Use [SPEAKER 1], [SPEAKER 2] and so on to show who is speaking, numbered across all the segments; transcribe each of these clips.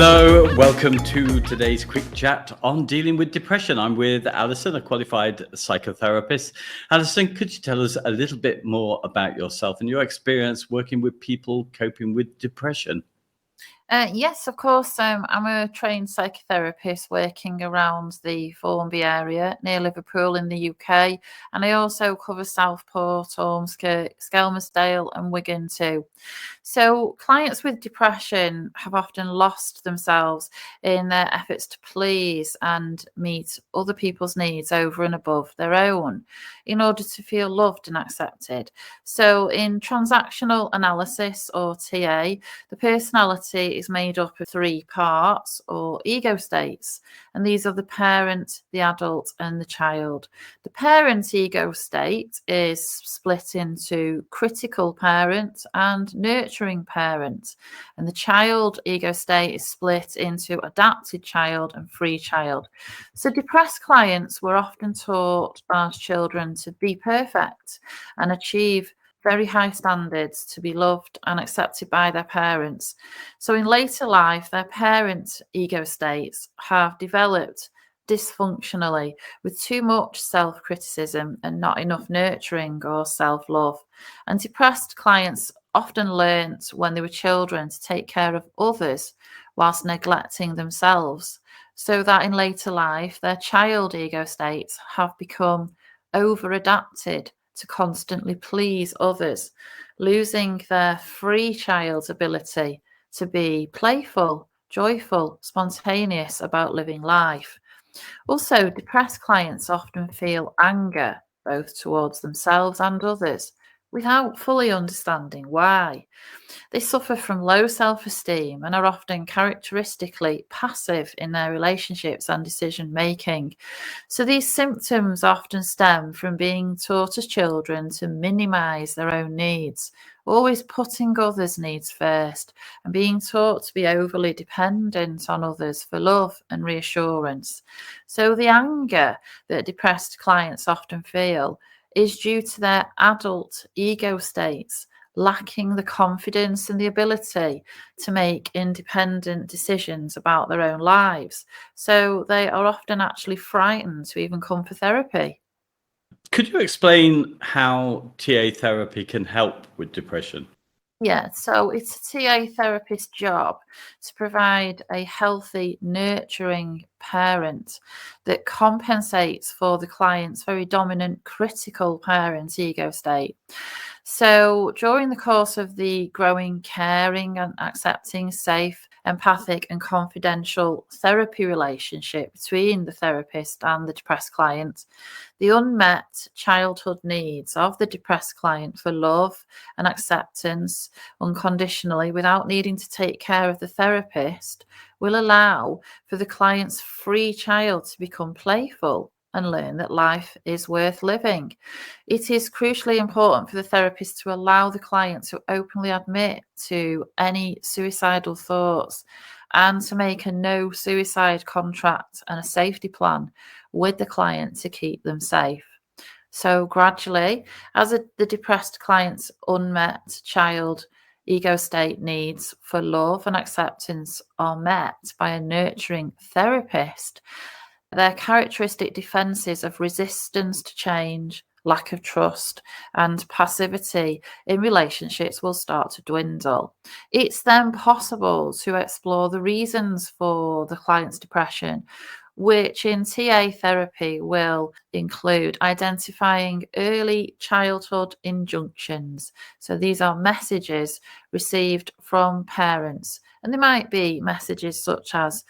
[SPEAKER 1] Hello, welcome to today's quick chat on dealing with depression. I'm with Alison, a qualified psychotherapist. Alison, could you tell us a little bit more about yourself and your experience working with people coping with depression?
[SPEAKER 2] Yes, of course. I'm a trained psychotherapist working around the Formby area near Liverpool in the UK, and I also cover Southport, Ormskirk, Skelmersdale, and Wigan too. So, clients with depression have often lost themselves in their efforts to please and meet other people's needs over and above their own in order to feel loved and accepted. So, in transactional analysis or TA, the personality is made up of three parts or ego states, and these are the parent, the adult, and the child. The parent ego state is split into critical parent and nurturing parent, and the child ego state is split into adapted child and free child. So, depressed clients were often taught as children to be perfect and achieve very high standards to be loved and accepted by their parents. So in later life, their parent ego states have developed dysfunctionally with too much self-criticism and not enough nurturing or self-love. And depressed clients often learnt when they were children to take care of others whilst neglecting themselves, so that in later life, their child ego states have become over-adapted to constantly please others, losing their free child's ability to be playful, joyful, spontaneous about living life. Also, depressed clients often feel anger both towards themselves and others without fully understanding why. They suffer from low self esteem and are often characteristically passive in their relationships and decision making. So, these symptoms often stem from being taught as children to minimize their own needs, always putting others' needs first, and being taught to be overly dependent on others for love and reassurance. So, the anger that depressed clients often feel is due to their adult ego states lacking the confidence and the ability to make independent decisions about their own lives. So they are often actually frightened to even come for therapy.
[SPEAKER 1] Could you explain how TA therapy can help with depression?
[SPEAKER 2] Yeah, so it's a TA therapist's job to provide a healthy, nurturing parent that compensates for the client's very dominant, critical parent ego state. So, during the course of the growing, caring, and accepting, safe, empathic, and confidential therapy relationship between the therapist and the depressed client, the unmet childhood needs of the depressed client for love and acceptance unconditionally without needing to take care of the therapist will allow for the client's free child to become playful and learn that life is worth living. It is crucially important for the therapist to allow the client to openly admit to any suicidal thoughts and to make a no suicide contract and a safety plan with the client to keep them safe. So gradually, as the depressed client's unmet child ego state needs for love and acceptance are met by a nurturing therapist, their characteristic defenses of resistance to change, lack of trust, and passivity in relationships will start to dwindle. It's then possible to explore the reasons for the client's depression, which in TA therapy will include identifying early childhood injunctions. So these are messages received from parents, and they might be messages such as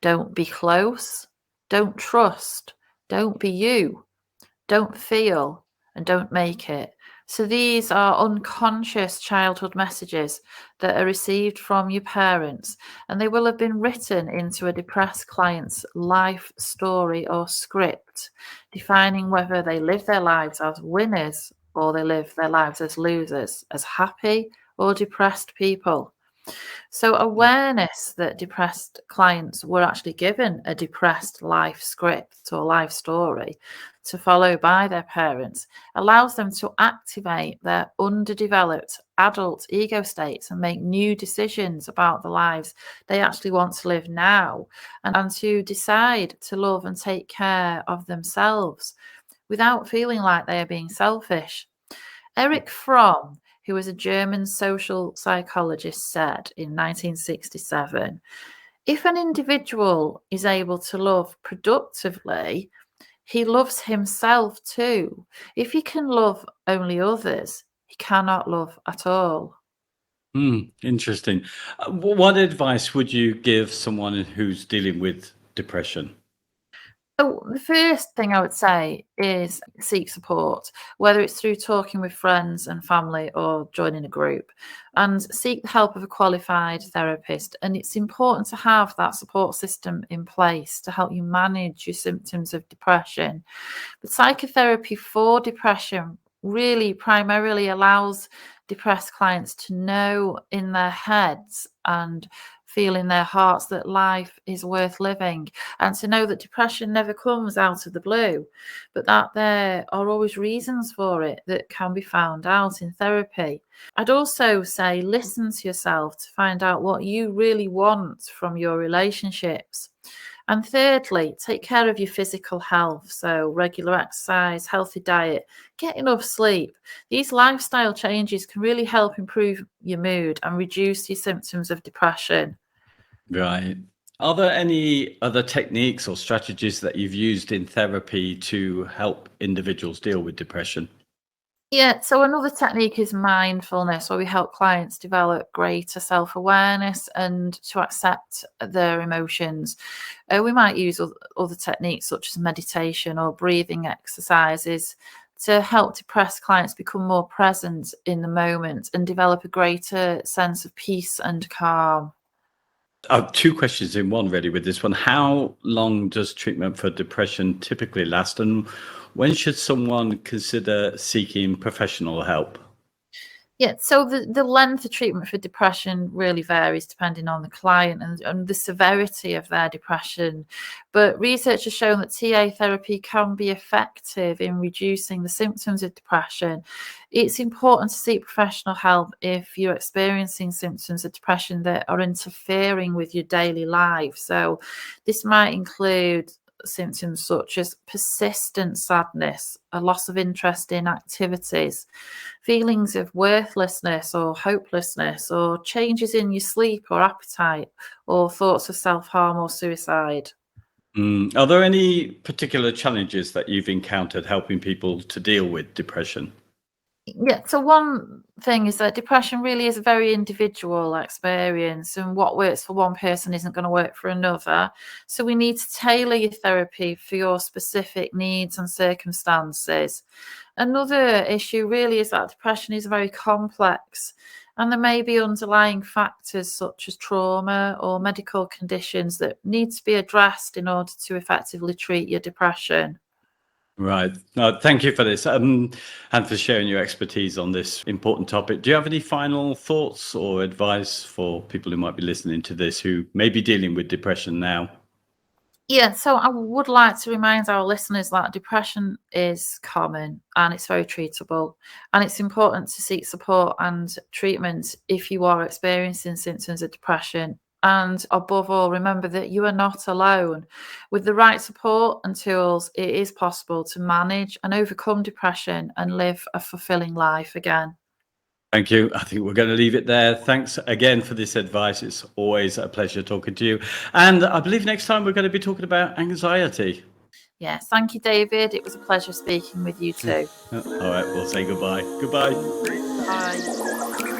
[SPEAKER 2] don't be close, don't trust, don't be you, don't feel, and don't make it. So these are unconscious childhood messages that are received from your parents, and they will have been written into a depressed client's life story or script, defining whether they live their lives as winners or they live their lives as losers, as happy or depressed people. So, awareness that depressed clients were actually given a depressed life script or life story to follow by their parents allows them to activate their underdeveloped adult ego states and make new decisions about the lives they actually want to live now, and to decide to love and take care of themselves without feeling like they are being selfish. Erich Fromm, who was a German social psychologist, said in 1967, if an individual is able to love productively, he loves himself too. If he can love only others, he cannot love at all.
[SPEAKER 1] Interesting. What advice would you give someone who's dealing with depression?
[SPEAKER 2] So the first thing I would say is seek support, whether it's through talking with friends and family or joining a group, and seek the help of a qualified therapist. And it's important to have that support system in place to help you manage your symptoms of depression. But psychotherapy for depression really primarily allows depressed clients to know in their heads and feel in their hearts that life is worth living, and to know that depression never comes out of the blue, but that there are always reasons for it that can be found out in therapy. I'd also say listen to yourself to find out what you really want from your relationships. And thirdly, take care of your physical health. So, regular exercise, healthy diet, get enough sleep. These lifestyle changes can really help improve your mood and reduce your symptoms of depression.
[SPEAKER 1] Right. Are there any other techniques or strategies that you've used in therapy to help individuals deal with depression?
[SPEAKER 2] Yeah, so another technique is mindfulness, where we help clients develop greater self-awareness and to accept their emotions. We might use other techniques such as meditation or breathing exercises to help depressed clients become more present in the moment and develop a greater sense of peace and calm.
[SPEAKER 1] Two questions in one, really, with this one. How long does treatment for depression typically last, and when should someone consider seeking professional help?
[SPEAKER 2] Yeah, so the length of treatment for depression really varies depending on the client and the severity of their depression. But research has shown that TA therapy can be effective in reducing the symptoms of depression. It's important to seek professional help if you're experiencing symptoms of depression that are interfering with your daily life. So this might include symptoms such as persistent sadness, a loss of interest in activities, feelings of worthlessness or hopelessness, or changes in your sleep or appetite, or thoughts of self-harm or suicide.
[SPEAKER 1] Are there any particular challenges that you've encountered helping people to deal with depression?
[SPEAKER 2] Yeah, so one thing is that depression really is a very individual experience, and what works for one person isn't going to work for another. So we need to tailor your therapy for your specific needs and circumstances. Another issue really is that depression is very complex, and there may be underlying factors such as trauma or medical conditions that need to be addressed in order to effectively treat your depression.
[SPEAKER 1] Right. Thank you for this, and for sharing your expertise on this important topic. Do you have any final thoughts or advice for people who might be listening to this who may be dealing with depression now?
[SPEAKER 2] Yeah, so I would like to remind our listeners that depression is common and it's very treatable. And it's important to seek support and treatment if you are experiencing symptoms of depression. And above all, remember that you are not alone. With the right support and tools, it is possible to manage and overcome depression and live a fulfilling life again.
[SPEAKER 1] Thank you. I think we're going to leave it there. Thanks again for this advice. It's always a pleasure talking to you. And I believe next time we're going to be talking about anxiety.
[SPEAKER 2] Yes, thank you, David. It was a pleasure speaking with you too.
[SPEAKER 1] All right, we'll say goodbye. Goodbye.
[SPEAKER 2] Bye.